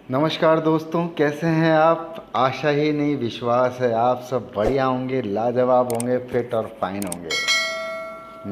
नमस्कार दोस्तों, कैसे हैं आप। आशा ही नहीं विश्वास है आप सब बढ़िया होंगे, लाजवाब होंगे, फिट और फाइन होंगे।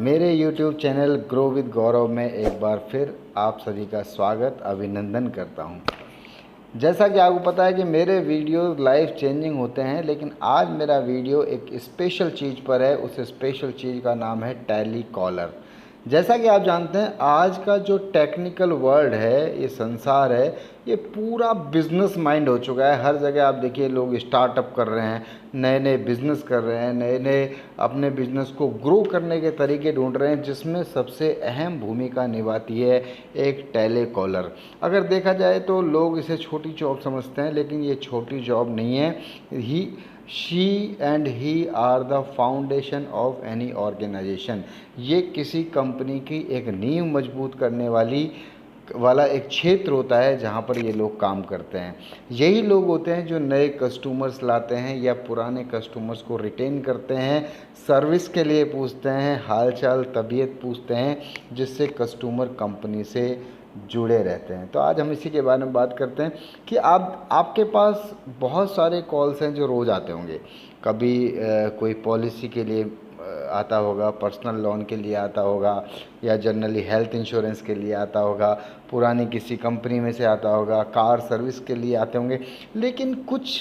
मेरे YouTube चैनल ग्रो विद गौरव में एक बार फिर आप सभी का स्वागत अभिनंदन करता हूं। जैसा कि आपको पता है कि मेरे वीडियो लाइफ चेंजिंग होते हैं, लेकिन आज मेरा वीडियो एक स्पेशल चीज़ पर है। उस स्पेशल चीज़ का नाम है टैली कॉलर। जैसा कि आप जानते हैं, आज का जो टेक्निकल वर्ल्ड है, ये संसार है, ये पूरा बिजनेस माइंड हो चुका है। हर जगह आप देखिए लोग स्टार्टअप कर रहे हैं, नए नए बिजनेस कर रहे हैं, नए नए अपने बिजनेस को ग्रो करने के तरीके ढूंढ रहे हैं, जिसमें सबसे अहम भूमिका निभाती है एक टेली कॉलर। अगर देखा जाए तो लोग इसे छोटी जॉब समझते हैं, लेकिन ये छोटी जॉब नहीं है। He she and he are the foundation of any organisation. ये किसी कंपनी की एक नींव मजबूत करने वाला एक क्षेत्र होता है जहाँ पर ये लोग काम करते हैं। यही लोग होते हैं जो नए कस्टमर्स लाते हैं या पुराने कस्टमर्स को रिटेन करते हैं, सर्विस के लिए पूछते हैं, हालचाल तबीयत पूछते हैं, जिससे कस्टमर कंपनी से जुड़े रहते हैं। तो आज हम इसी के बारे में बात करते हैं कि आपके पास बहुत सारे कॉल्स हैं जो रोज़ आते होंगे। कभी कोई पॉलिसी के लिए आता होगा, पर्सनल लोन के लिए आता होगा, या जनरली हेल्थ इंश्योरेंस के लिए आता होगा, पुरानी किसी कंपनी में से आता होगा, कार सर्विस के लिए आते होंगे। लेकिन कुछ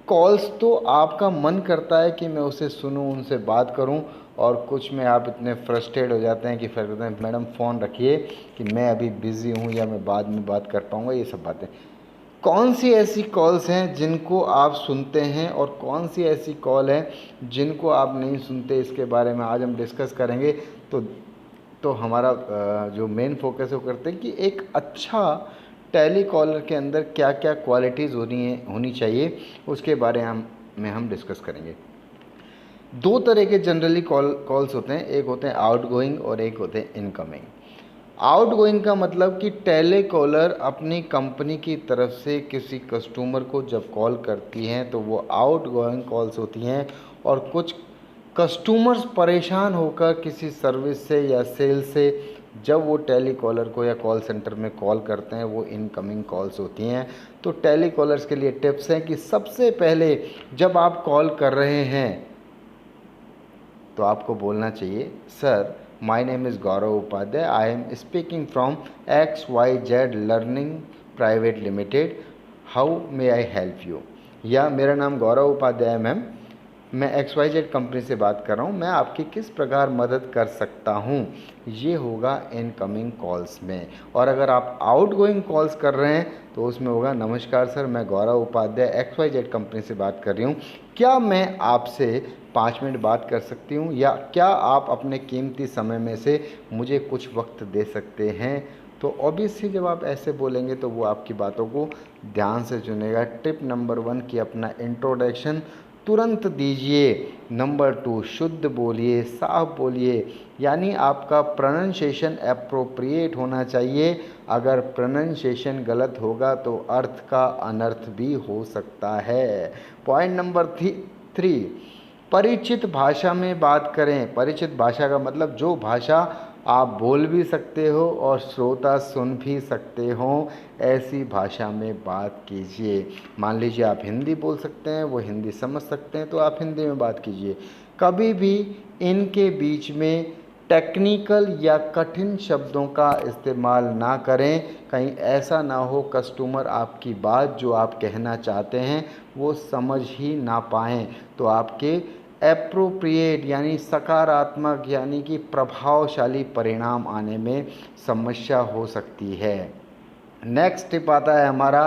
कॉल्स तो आपका मन करता है कि मैं उसे सुनूं, उनसे बात करूं, और कुछ में आप इतने फ्रस्ट्रेट हो जाते हैं कि फिर कहते हैं मैडम फ़ोन रखिए कि मैं अभी बिज़ी हूं या मैं बाद में बात कर पाऊंगा। ये सब बातें, कौन सी ऐसी कॉल्स हैं जिनको आप सुनते हैं और कौन सी ऐसी कॉल है जिनको आप नहीं सुनते, इसके बारे में आज हम डिस्कस करेंगे। तो हमारा जो मेन फोकस है वो करते हैं कि एक अच्छा टेली कॉलर के अंदर क्या क्या क्वालिटीज़ होनी चाहिए, उसके बारे में हम डिस्कस करेंगे। दो तरह के जनरली कॉल्स होते हैं, एक होते हैं आउटगोइंग और एक होते हैं इनकमिंग। आउटगोइंग का मतलब कि टेली कॉलर अपनी कंपनी की तरफ से किसी कस्टमर को जब कॉल करती हैं तो वो आउटगोइंग कॉल्स होती हैं, और कुछ कस्टमर्स परेशान होकर किसी सर्विस से या सेल से जब वो टेली कॉलर को या कॉल सेंटर में कॉल करते हैं, वो इनकमिंग कॉल्स होती हैं। तो टेली कॉलर्स के लिए टिप्स हैं कि सबसे पहले जब आप कॉल कर रहे हैं तो आपको बोलना चाहिए, sir my name is Gaurav Upadhyay, I am speaking from XYZ learning private limited, how may I help you. या मेरा नाम गौरव उपाध्याय है मैम, मैं XYZ कंपनी से बात कर रहा हूँ, मैं आपकी किस प्रकार मदद कर सकता हूँ। ये होगा इनकमिंग कॉल्स में। और अगर आप आउटगोइंग कॉल्स कर रहे हैं तो उसमें होगा, नमस्कार सर, मैं गौरव उपाध्याय XYZ कंपनी से बात कर रही हूँ, क्या मैं आपसे 5 मिनट बात कर सकती हूँ, या क्या आप अपने कीमती समय में से मुझे कुछ वक्त दे सकते हैं। तो ऑब्वियसली जब आप ऐसे बोलेंगे तो वो आपकी बातों को ध्यान से सुनेगा। टिप नंबर 1 कि अपना इंट्रोडक्शन तुरंत दीजिए। नंबर 2, शुद्ध बोलिए, साफ बोलिए, यानी आपका प्रोनाउंसिएशन एप्रोप्रिएट होना चाहिए। अगर प्रोनाउंसिएशन गलत होगा तो अर्थ का अनर्थ भी हो सकता है। पॉइंट नंबर 3, परिचित भाषा में बात करें। परिचित भाषा का मतलब जो भाषा आप बोल भी सकते हो और श्रोता सुन भी सकते हो, ऐसी भाषा में बात कीजिए। मान लीजिए आप हिंदी बोल सकते हैं, वो हिंदी समझ सकते हैं, तो आप हिंदी में बात कीजिए। कभी भी इनके बीच में टेक्निकल या कठिन शब्दों का इस्तेमाल ना करें, कहीं ऐसा ना हो कस्टमर आपकी बात जो आप कहना चाहते हैं वो समझ ही ना पाएँ, तो आपके एप्रोप्रिएट यानी सकारात्मक यानी कि प्रभावशाली परिणाम आने में समस्या हो सकती है। नेक्स्ट टिप आता है हमारा,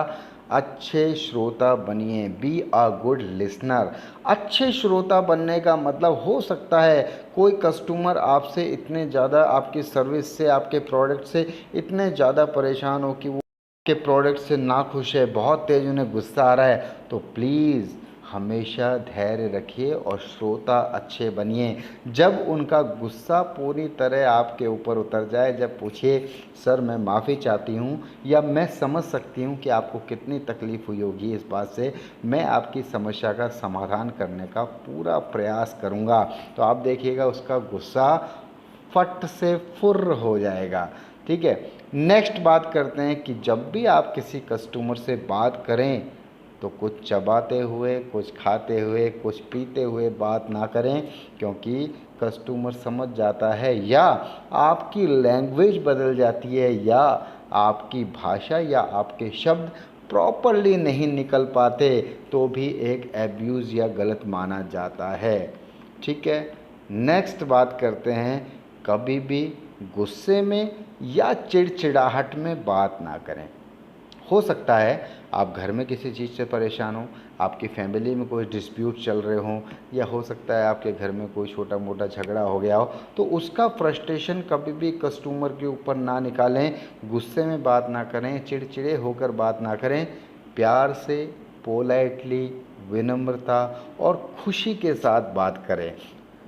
अच्छे श्रोता बनिए, बी अ गुड लिसनर। अच्छे श्रोता बनने का मतलब, हो सकता है कोई कस्टमर आपसे इतने ज़्यादा, आपकी सर्विस से, आपके प्रोडक्ट से इतने ज़्यादा परेशान हो कि वो आपके प्रोडक्ट से नाखुश है, बहुत तेज़ उन्हें गुस्सा आ रहा है, तो प्लीज़ हमेशा धैर्य रखिए और श्रोता अच्छे बनिए। जब उनका गुस्सा पूरी तरह आपके ऊपर उतर जाए, जब पूछिए, सर मैं माफ़ी चाहती हूँ, या मैं समझ सकती हूँ कि आपको कितनी तकलीफ़ हुई होगी इस बात से, मैं आपकी समस्या का समाधान करने का पूरा प्रयास करूँगा। तो आप देखिएगा उसका गुस्सा फट से फुर्र हो जाएगा। ठीक है। नेक्स्ट बात करते हैं कि जब भी आप किसी कस्टमर से बात करें तो कुछ चबाते हुए, कुछ खाते हुए, कुछ पीते हुए बात ना करें, क्योंकि कस्टमर समझ जाता है या आपकी लैंग्वेज बदल जाती है या आपकी भाषा या आपके शब्द प्रॉपरली नहीं निकल पाते तो भी एक एब्यूज़ या गलत माना जाता है। ठीक है। नेक्स्ट बात करते हैं, कभी भी गुस्से में या चिड़चिड़ाहट में बात ना करें। हो सकता है आप घर में किसी चीज़ से परेशान हो, आपकी फैमिली में कोई डिस्प्यूट चल रहे हों, या हो सकता है आपके घर में कोई छोटा मोटा झगड़ा हो गया हो, तो उसका फ्रस्ट्रेशन कभी भी कस्टमर के ऊपर ना निकालें, गुस्से में बात ना करें, चिड़चिड़े होकर बात ना करें। प्यार से, पोलाइटली, विनम्रता और खुशी के साथ बात करें।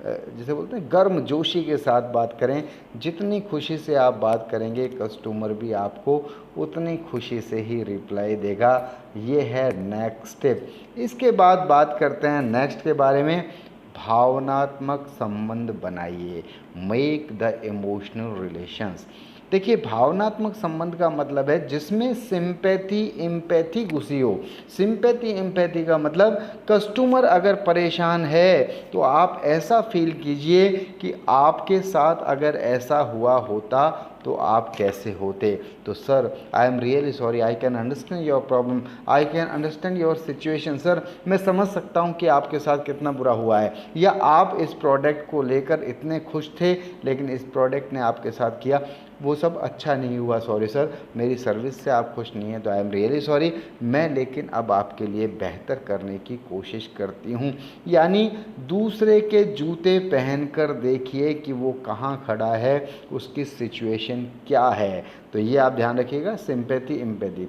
जिसे बोलते हैं गर्म जोशी के साथ बात करें। जितनी खुशी से आप बात करेंगे कस्टमर भी आपको उतनी खुशी से ही रिप्लाई देगा। ये है नेक्स्ट स्टेप। इसके बाद बात करते हैं नेक्स्ट के बारे में, भावनात्मक संबंध बनाइए, मेक द इमोशनल रिलेशंस। देखिए, भावनात्मक संबंध का मतलब है जिसमें सिंपैथी एम्पैथी घुसी हो। सिंपैथी एम्पैथी का मतलब कस्टमर अगर परेशान है तो आप ऐसा फील कीजिए कि आपके साथ अगर ऐसा हुआ होता तो आप कैसे होते। तो sir, I am really sorry, I can understand your problem, I can understand your situation. Sir, मैं समझ सकता हूँ कि आपके साथ कितना बुरा हुआ है, या आप इस प्रोडक्ट को लेकर इतने खुश थे लेकिन इस प्रोडक्ट ने आपके साथ किया वो सब अच्छा नहीं हुआ। सॉरी सर, मेरी सर्विस से आप खुश नहीं हैं तो आई एम रियली सॉरी, मैं लेकिन अब आपके लिए बेहतर करने की कोशिश करती हूँ। यानी दूसरे के जूते पहनकर देखिए कि वो कहाँ खड़ा है, उसकी सिचुएशन क्या है। तो ये आप ध्यान रखिएगा, सिंपैथी एम्पैथी।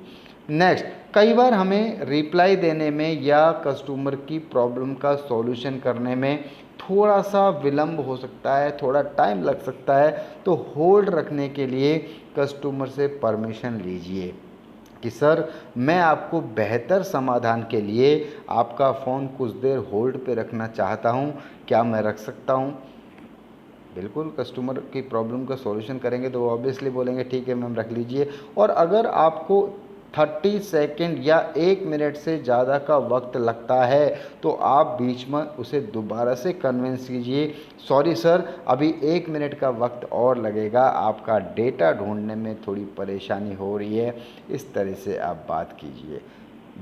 नेक्स्ट, कई बार हमें रिप्लाई देने में या कस्टमर की प्रॉब्लम का सॉल्यूशन करने में थोड़ा सा विलंब हो सकता है, थोड़ा टाइम लग सकता है, तो होल्ड रखने के लिए कस्टमर से परमिशन लीजिए कि सर, मैं आपको बेहतर समाधान के लिए आपका फ़ोन कुछ देर होल्ड पे रखना चाहता हूँ, क्या मैं रख सकता हूँ। बिल्कुल, कस्टमर की प्रॉब्लम का सॉल्यूशन करेंगे तो वो ऑब्वियसली बोलेंगे ठीक है मैम, रख लीजिए। और अगर आपको 30 सेकंड या 1 मिनट से ज़्यादा का वक्त लगता है तो आप बीच में उसे दोबारा से कन्विंस कीजिए, सॉरी सर, अभी 1 मिनट का वक्त और लगेगा, आपका डेटा ढूंढने में थोड़ी परेशानी हो रही है। इस तरह से आप बात कीजिए,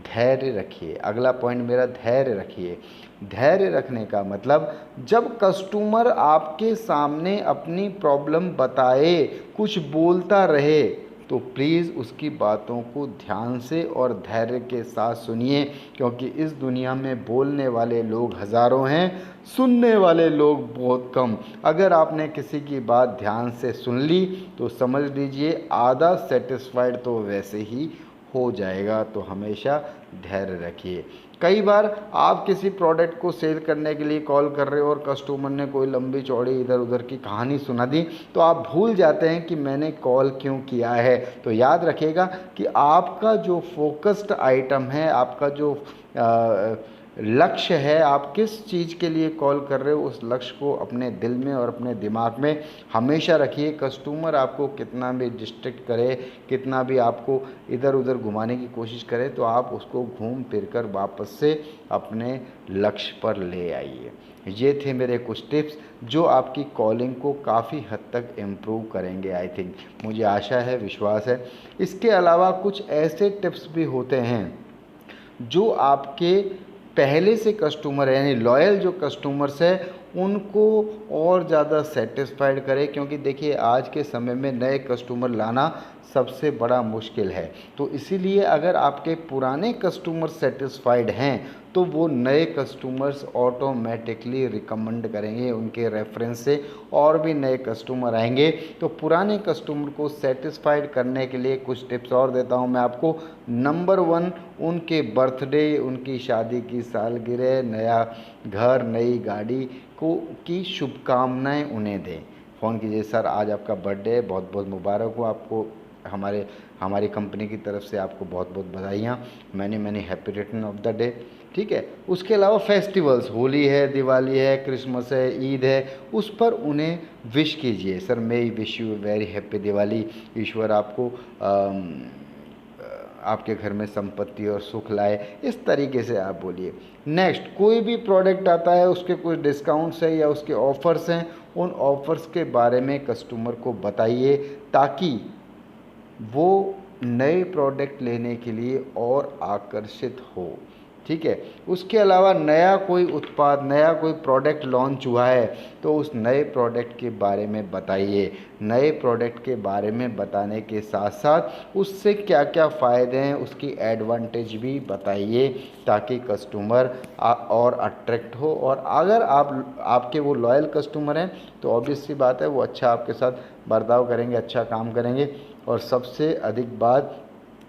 धैर्य रखिए। अगला पॉइंट मेरा, धैर्य रखिए। धैर्य रखने का मतलब, जब कस्टमर आपके सामने अपनी प्रॉब्लम बताए, कुछ बोलता रहे, तो प्लीज़ उसकी बातों को ध्यान से और धैर्य के साथ सुनिए, क्योंकि इस दुनिया में बोलने वाले लोग हज़ारों हैं, सुनने वाले लोग बहुत कम। अगर आपने किसी की बात ध्यान से सुन ली तो समझ लीजिए आधा सेटिस्फाइड तो वैसे ही हो जाएगा। तो हमेशा धैर्य रखिए। कई बार आप किसी प्रोडक्ट को सेल करने के लिए कॉल कर रहे हो और कस्टमर ने कोई लंबी चौड़ी इधर उधर की कहानी सुना दी, तो आप भूल जाते हैं कि मैंने कॉल क्यों किया है। तो याद रखिएगा कि आपका जो फोकस्ड आइटम है, आपका जो लक्ष्य है, आप किस चीज़ के लिए कॉल कर रहे हो, उस लक्ष्य को अपने दिल में और अपने दिमाग में हमेशा रखिए। कस्टमर आपको कितना भी डिस्ट्रैक्ट करे, कितना भी आपको इधर उधर घुमाने की कोशिश करे, तो आप उसको घूम फिर कर वापस से अपने लक्ष्य पर ले आइए। ये थे मेरे कुछ टिप्स जो आपकी कॉलिंग को काफ़ी हद तक इम्प्रूव करेंगे, आई थिंक, मुझे आशा है, विश्वास है। इसके अलावा कुछ ऐसे टिप्स भी होते हैं जो आपके पहले से कस्टमर है, यानी लॉयल जो कस्टमर्स है, उनको और ज़्यादा सेटिस्फाइड करें। क्योंकि देखिए, आज के समय में नए कस्टमर लाना सबसे बड़ा मुश्किल है। तो इसीलिए अगर आपके पुराने कस्टमर सेटिस्फाइड हैं तो वो नए कस्टमर्स ऑटोमेटिकली रिकमेंड करेंगे, उनके रेफरेंस से और भी नए कस्टमर आएंगे। तो पुराने कस्टमर को सेटिस्फाइड करने के लिए कुछ टिप्स और देता हूं मैं आपको। नंबर 1, उनके बर्थडे, उनकी शादी की सालगिरह, नया घर, नई गाड़ी को की शुभकामनाएं उन्हें दें। फ़ोन कीजिए, सर आज आपका बर्थडे है, बहुत बहुत मुबारक हो आपको, हमारी कंपनी की तरफ से आपको बहुत बहुत बधाइयाँ, many many happy return of the day. ठीक है। उसके अलावा फेस्टिवल्स, होली है, दिवाली है, क्रिसमस है, ईद है, उस पर उन्हें विश कीजिए। Sir may I wish you very happy Diwali, ईश्वर आपको आपके घर में संपत्ति और सुख लाए, इस तरीके से आप बोलिए। नेक्स्ट, कोई भी प्रोडक्ट आता है उसके कुछ डिस्काउंट्स है या उसके ऑफ़र्स हैं, उन ऑफ़र्स के बारे में कस्टमर को बताइए ताकि वो नए प्रोडक्ट लेने के लिए और आकर्षित हो, ठीक है। उसके अलावा नया कोई उत्पाद, नया कोई प्रोडक्ट लॉन्च हुआ है तो उस नए प्रोडक्ट के बारे में बताइए। नए प्रोडक्ट के बारे में बताने के साथ साथ उससे क्या क्या फ़ायदे हैं, उसकी एडवांटेज भी बताइए ताकि कस्टमर और अट्रैक्ट हो। और अगर आपके वो लॉयल कस्टमर हैं तो ऑब्वियस सी बात है वो अच्छा आपके साथ बर्ताव करेंगे, अच्छा काम करेंगे। और सबसे अधिक बात,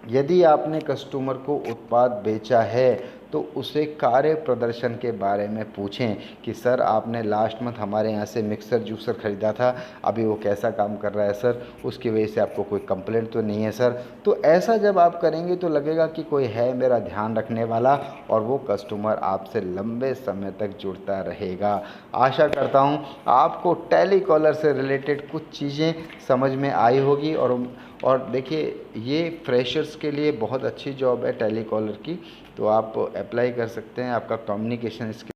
यदि आपने कस्टमर को उत्पाद बेचा है तो उसे कार्य प्रदर्शन के बारे में पूछें कि सर आपने लास्ट मंथ हमारे यहाँ से मिक्सर जूसर ख़रीदा था, अभी वो कैसा काम कर रहा है सर, उसकी वजह से आपको कोई कंप्लेंट तो नहीं है सर। तो ऐसा जब आप करेंगे तो लगेगा कि कोई है मेरा ध्यान रखने वाला और वो कस्टमर आपसे लंबे समय तक जुड़ता रहेगा। आशा करता हूँ आपको टेलीकॉलर से रिलेटेड कुछ चीज़ें समझ में आई होगी। और देखिए ये फ्रेशर्स के लिए बहुत अच्छी जॉब है टेलीकॉलर की, तो आप अप्लाई कर सकते हैं। आपका कम्युनिकेशन स्किल,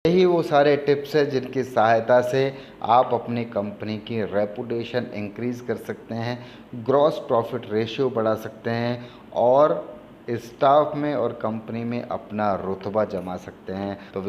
यही वो सारे टिप्स हैं जिनकी सहायता से आप अपनी कंपनी की रेपुटेशन इंक्रीज़ कर सकते हैं, ग्रॉस प्रॉफिट रेशियो बढ़ा सकते हैं और स्टाफ में और कंपनी में अपना रुतबा जमा सकते हैं। तो